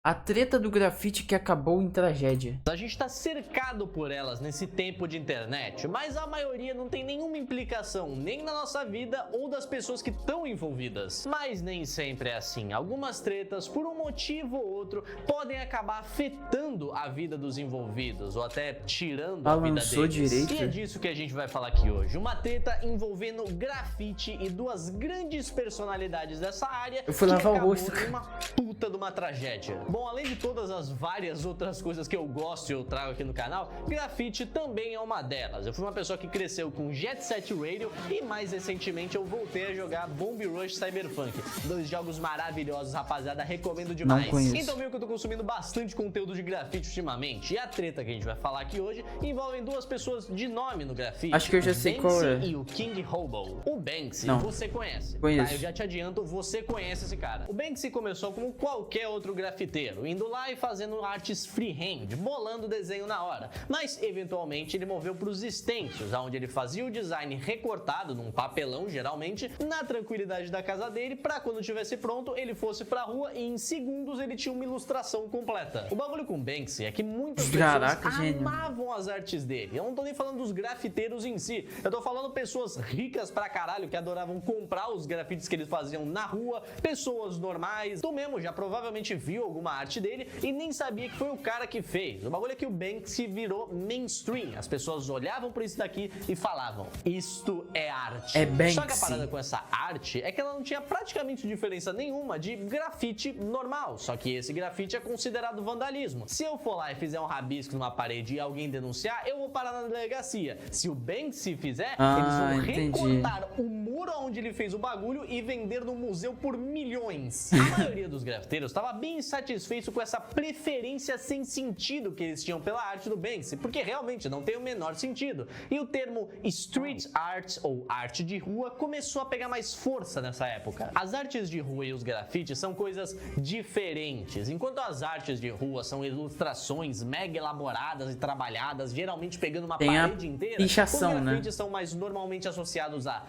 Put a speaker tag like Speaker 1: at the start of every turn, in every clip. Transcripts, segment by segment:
Speaker 1: A treta do grafite que acabou em tragédia.
Speaker 2: A gente está cercado por elas nesse tempo de internet, mas a maioria não tem nenhuma implicação nem na nossa vida ou das pessoas que estão envolvidas. Mas nem sempre é assim. Algumas tretas, por um motivo ou outro, podem acabar afetando a vida dos envolvidos ou até tirando a vida deles.
Speaker 1: Direito.
Speaker 2: E é disso que a gente vai falar aqui hoje. Uma treta envolvendo grafite e duas grandes personalidades dessa área.
Speaker 1: Eu fui lavar o rosto.
Speaker 2: Uma puta de uma tragédia. Bom, além de todas as várias outras coisas que eu gosto e eu trago aqui no canal, grafite também é uma delas. Eu fui uma pessoa que cresceu com Jet Set Radio e mais recentemente eu voltei a jogar Bomb Rush Cyberpunk. Dois jogos maravilhosos, rapaziada, recomendo demais.
Speaker 1: Não conheço.
Speaker 2: Então viu que eu tô consumindo bastante conteúdo de grafite ultimamente. E a treta que a gente vai falar aqui hoje envolve duas pessoas de nome no grafite.
Speaker 1: Acho que eu já sei qual é.
Speaker 2: E o King Hobo. O Banksy,
Speaker 1: não.
Speaker 2: você conhece.
Speaker 1: Conheço.
Speaker 2: Tá, eu já te adianto, você conhece esse cara. O Banksy começou como qualquer outro grafiteiro, indo lá e fazendo artes freehand, bolando o desenho na hora. Mas, eventualmente, ele moveu para os stencils, onde ele fazia o design recortado num papelão, geralmente, na tranquilidade da casa dele, para quando estivesse pronto, ele fosse pra rua e em segundos ele tinha uma ilustração completa. O bagulho com Banksy é que muitas pessoas amavam as artes dele. Eu não tô nem falando dos grafiteiros em si, eu tô falando pessoas ricas pra caralho que adoravam comprar os grafites que eles faziam na rua, pessoas normais. Tu mesmo já provavelmente viu alguma arte dele e nem sabia que foi o cara que fez. O bagulho é que o Banksy virou mainstream. As pessoas olhavam por isso daqui e falavam: isto é arte.
Speaker 1: É Banksy.
Speaker 2: Só que a parada com essa arte é que ela não tinha praticamente diferença nenhuma de grafite normal. Só que esse grafite é considerado vandalismo. Se eu for lá e fizer um rabisco numa parede e alguém denunciar, eu vou parar na delegacia. Se o Banksy fizer, eles vão recortar o muro onde ele fez o bagulho e vender no museu por milhões. A maioria dos grafiteiros estava bem insatisfeito com essa preferência sem sentido que eles tinham pela arte do Banksy, porque realmente não tem o menor sentido. E o termo street art, ou arte de rua, começou a pegar mais força nessa época. As artes de rua e os grafites são coisas diferentes. Enquanto as artes de rua são ilustrações mega elaboradas e trabalhadas, geralmente pegando uma parede inteira,
Speaker 1: pichação,
Speaker 2: os grafites são mais normalmente associados a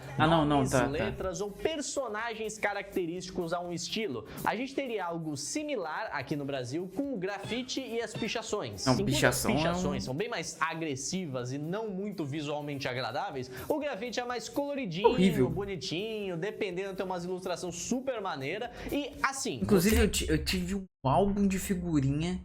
Speaker 2: letras ou personagens característicos a um estilo. A gente teria algo similar aqui no Brasil com o grafite e as pichações. Enquanto as pichações são bem mais agressivas e não muito visualmente agradáveis, o grafite é mais coloridinho, bonitinho, dependendo, tem umas ilustrações super maneira e assim.
Speaker 1: Inclusive eu tive um álbum de figurinha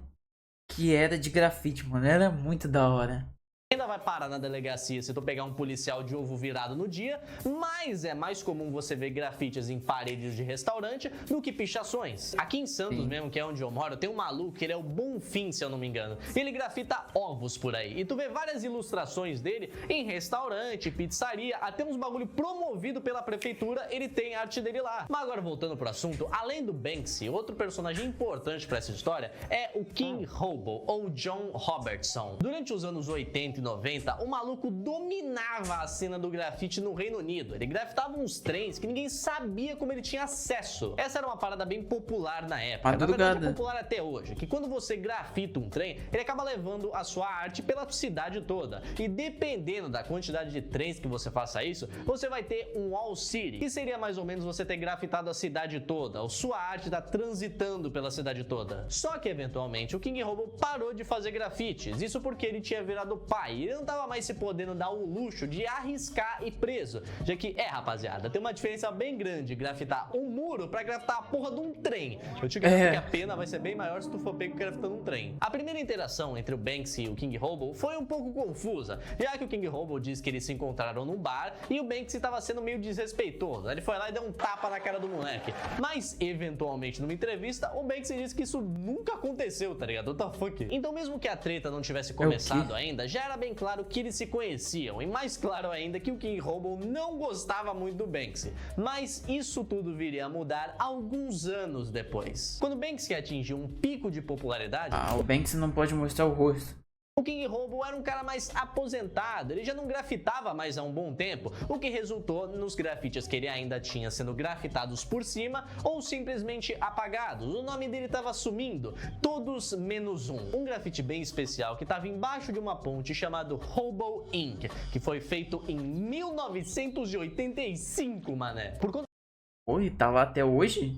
Speaker 1: que era de grafite, mano, era muito da hora.
Speaker 2: Ainda vai parar na delegacia se tu pegar um policial de ovo virado no dia, mas é mais comum você ver grafites em paredes de restaurante do que pichações. Aqui em Santos mesmo, que é onde eu moro, tem um maluco, ele é o Bonfim, se eu não me engano. Ele grafita ovos por aí. E tu vê várias ilustrações dele em restaurante, pizzaria, até uns bagulho promovido pela prefeitura, ele tem arte dele lá. Mas agora voltando pro assunto, além do Banksy, outro personagem importante para essa história é o King Hobo, ou John Robertson. Durante os anos 80 e 90, o maluco dominava a cena do grafite no Reino Unido. Ele grafitava uns trens que ninguém sabia como ele tinha acesso. Essa era uma parada bem popular na época. Na verdade, é popular até hoje, que quando você grafita um trem, ele acaba levando a sua arte pela cidade toda. E dependendo da quantidade de trens que você faça isso, você vai ter um Wall City, que seria mais ou menos você ter grafitado a cidade toda. A sua arte está transitando pela cidade toda. Só que, eventualmente, o King Hobo parou de fazer grafites. Isso porque ele tinha virado pai. Ele não tava mais se podendo dar o luxo de arriscar ir preso. Já que, rapaziada, tem uma diferença bem grande grafitar um muro pra grafitar a porra de um trem. Eu te garanto que a pena vai ser bem maior se tu for pego grafitando um trem. A primeira interação entre o Banksy e o King Hobo foi um pouco confusa, já que o King Hobo diz que eles se encontraram num bar e o Banksy tava sendo meio desrespeitoso. Ele foi lá e deu um tapa na cara do moleque. Mas, eventualmente, numa entrevista, o Banksy disse que isso nunca aconteceu, tá ligado? What the fuck? Então, mesmo que a treta não tivesse começado ainda, já era bem claro que eles se conheciam, e mais claro ainda que o King Hobo não gostava muito do Banksy. Mas isso tudo viria a mudar alguns anos depois. Quando o Banksy atingiu um pico de popularidade...
Speaker 1: o Banksy não pode mostrar o rosto.
Speaker 2: O King Hobo era um cara mais aposentado, ele já não grafitava mais há um bom tempo, o que resultou nos grafites que ele ainda tinha sendo grafitados por cima ou simplesmente apagados. O nome dele estava sumindo, todos menos um. Um grafite bem especial que estava embaixo de uma ponte chamado Hobo Ink, que foi feito em 1985, mané. Por conta
Speaker 1: Oi, tá lá até hoje?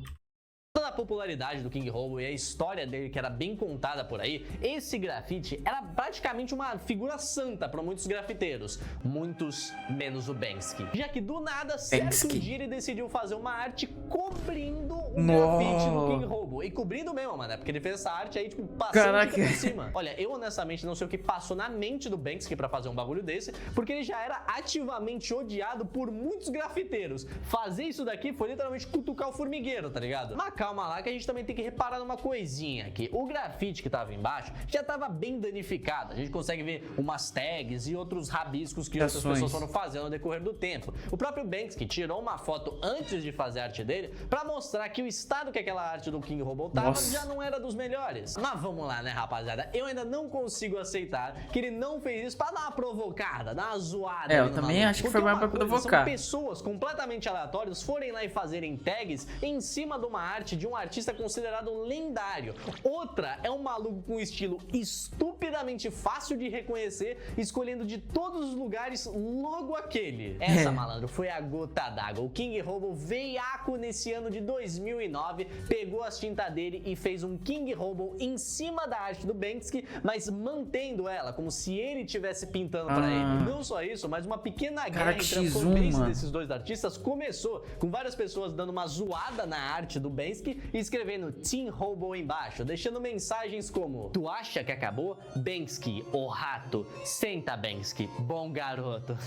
Speaker 2: da popularidade do King Robo e a história dele, que era bem contada por aí, esse grafite era praticamente uma figura santa para muitos grafiteiros, muitos menos o Banksy. Já que do nada, certo dia ele decidiu fazer uma arte cobrindo o grafite do King Robo. E cobrindo mesmo, mano, porque ele fez essa arte aí, tipo, passando por cima. Olha, eu honestamente não sei o que passou na mente do Banksy pra fazer um bagulho desse, porque ele já era ativamente odiado por muitos grafiteiros. Fazer isso daqui foi literalmente cutucar o formigueiro, tá ligado? Mas calma lá que a gente também tem que reparar numa coisinha aqui. O grafite que tava embaixo já tava bem danificado. A gente consegue ver umas tags e outros rabiscos que outras pessoas foram fazendo no decorrer do tempo. O próprio Banksy tirou uma foto antes de fazer a arte dele pra mostrar que o estado que aquela arte do King Robo tava já não era dos melhores. Mas vamos lá, né, rapaziada? Eu ainda não consigo aceitar que ele não fez isso pra dar uma provocada, dar uma zoada.
Speaker 1: Eu também acho que foi mais pra provocar.
Speaker 2: São pessoas completamente aleatórias forem lá e fazerem tags em cima de uma arte de um artista considerado lendário. Outra é um maluco com estilo estupidamente fácil de reconhecer, escolhendo de todos os lugares logo aquele. Essa, malandro, foi a gota d'água. O King Robo veiaco nesse ano de 2009, pegou as tintas dele e fez um King Robo em cima da arte do Banksy, mas mantendo ela, como se ele estivesse pintando pra ele. Não só isso, mas uma pequena guerra entre a fanbase desses dois artistas começou, com várias pessoas dando uma zoada na arte do Banksy e escrevendo Team Robo embaixo, deixando mensagens como: tu acha que acabou? Banksy, o rato, senta Banksy, bom garoto.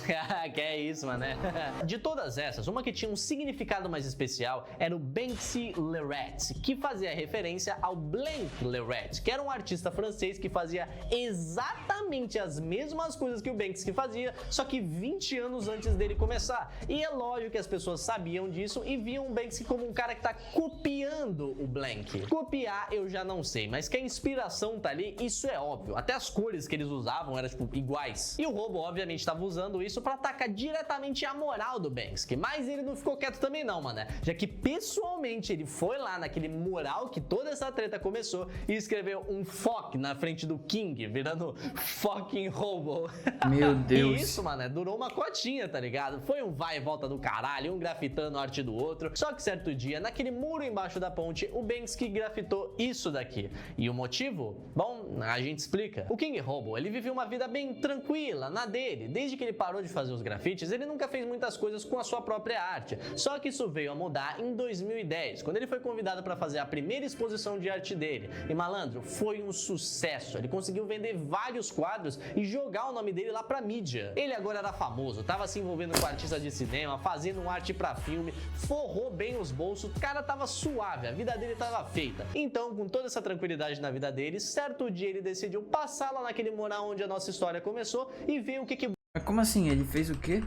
Speaker 2: Que é isso, mano, né? De todas essas, uma que tinha um significado mais especial era o Banksy Lerat, que fazia referência ao Blank Lerat, que era um artista francês que fazia exatamente as mesmas coisas que o Banksy fazia, só que 20 anos antes dele começar. E é lógico que as pessoas sabiam disso e viam o Banksy como um cara que tá copiando o Blank. Copiar eu já não sei, mas que a inspiração tá ali, isso é óbvio. Até as cores que eles usavam eram, tipo, iguais. E o Robo, obviamente, tava usando isso pra atacar diretamente a moral do Banksy. Mas ele não ficou quieto também não, mano. Já que, pessoalmente, ele foi lá naquele mural que toda essa treta começou e escreveu um fuck na frente do King, virando fucking Robo.
Speaker 1: Meu Deus.
Speaker 2: E isso, mano, durou uma cotinha, tá ligado? Foi um vai e volta do caralho, um grafitando a arte do outro. Só que certo dia, naquele muro embaixo da ponte, o Banksy grafitou isso daqui. E o motivo? Bom, a gente explica. O King Robo, ele viveu uma vida bem tranquila, na dele. Desde que ele parou de fazer os grafites, ele nunca fez muitas coisas com a sua própria arte. Só que isso veio a mudar em 2010, quando ele foi convidado para fazer a primeira exposição de arte dele. E, malandro, foi um sucesso. Ele conseguiu vender vários quadros e jogar o nome dele lá pra mídia. Ele agora era famoso, tava se envolvendo com artistas de cinema, fazendo arte pra filme, forrou bem os bolsos, o cara tava suave, a vida dele tava feita. Então, com toda essa tranquilidade na vida dele, certo dia ele decidiu passar lá naquele mural onde a nossa história começou e ver o que
Speaker 1: Mas como assim? Ele fez o quê?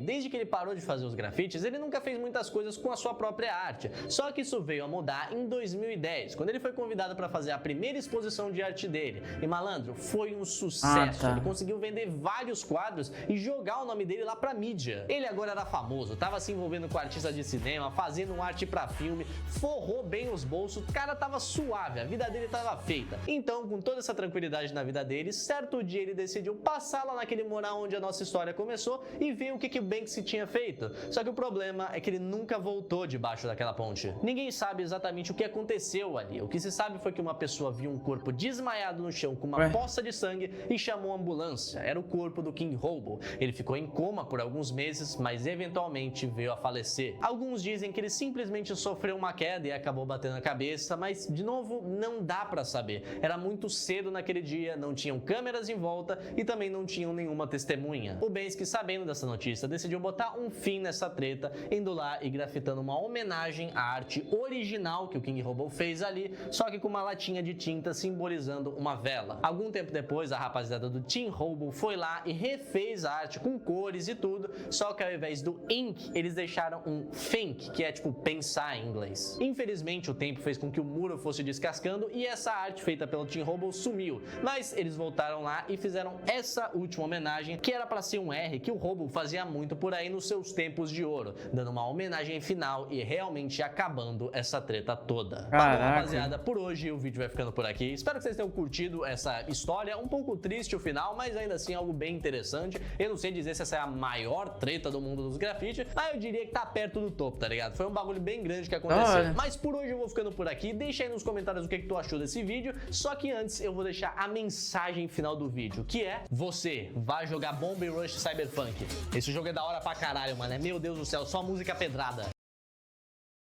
Speaker 2: Desde que ele parou de fazer os grafites, ele nunca fez muitas coisas com a sua própria arte. Só que isso veio a mudar em 2010, quando ele foi convidado para fazer a primeira exposição de arte dele. E, malandro, foi um sucesso. Ele conseguiu vender vários quadros e jogar o nome dele lá pra mídia. Ele agora era famoso, tava se envolvendo com artistas de cinema, fazendo arte pra filme, forrou bem os bolsos, o cara tava suave, a vida dele tava feita. Então, com toda essa tranquilidade na vida dele, certo dia ele decidiu passar lá naquele mural onde a nossa história começou e ver o que o Banksy tinha feito. Só que o problema é que ele nunca voltou debaixo daquela ponte. Ninguém sabe exatamente o que aconteceu ali. O que se sabe foi que uma pessoa viu um corpo desmaiado no chão com uma poça de sangue e chamou a ambulância. Era o corpo do King Robo. Ele ficou em coma por alguns meses, mas eventualmente veio a falecer. Alguns dizem que ele simplesmente sofreu uma queda e acabou batendo a cabeça, mas, de novo, não dá pra saber. Era muito cedo naquele dia, não tinham câmeras em volta e também não tinham nenhuma testemunha. O Banksy, sabendo dessa notícia, decidiu botar um fim nessa treta, indo lá e grafitando uma homenagem à arte original que o King Robo fez ali, só que com uma latinha de tinta simbolizando uma vela. Algum tempo depois, a rapaziada do Team Robo foi lá e refez a arte com cores e tudo, só que ao invés do ink, eles deixaram um think, que é tipo pensar em inglês. Infelizmente, o tempo fez com que o muro fosse descascando e essa arte feita pelo Team Robo sumiu, mas eles voltaram lá e fizeram essa última homenagem, que era pra ser um R que o Robo fazia fazia muito por aí nos seus tempos de ouro, dando uma homenagem final e realmente acabando essa treta toda. Tá bom, rapaziada, por hoje o vídeo vai ficando por aqui. Espero que vocês tenham curtido essa história, um pouco triste o final, mas ainda assim algo bem interessante. Eu não sei dizer se essa é a maior treta do mundo dos grafites, mas eu diria que tá perto do topo, tá ligado? Foi um bagulho bem grande que aconteceu. Mas por hoje eu vou ficando por aqui. Deixa aí nos comentários o que tu achou desse vídeo. Só que antes eu vou deixar a mensagem final do vídeo, que é: você vai jogar Bomb Rush Cyberpunk. Esse jogo é da hora pra caralho, mano. Meu Deus do céu, só música pedrada.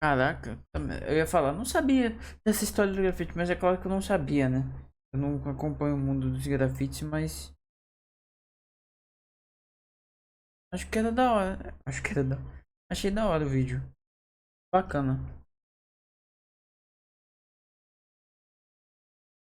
Speaker 1: Caraca, eu ia falar, não sabia dessa história do grafite, mas é claro que eu não sabia, né? Eu não acompanho o mundo dos grafites, mas acho que era da hora. Achei da hora o vídeo. Bacana.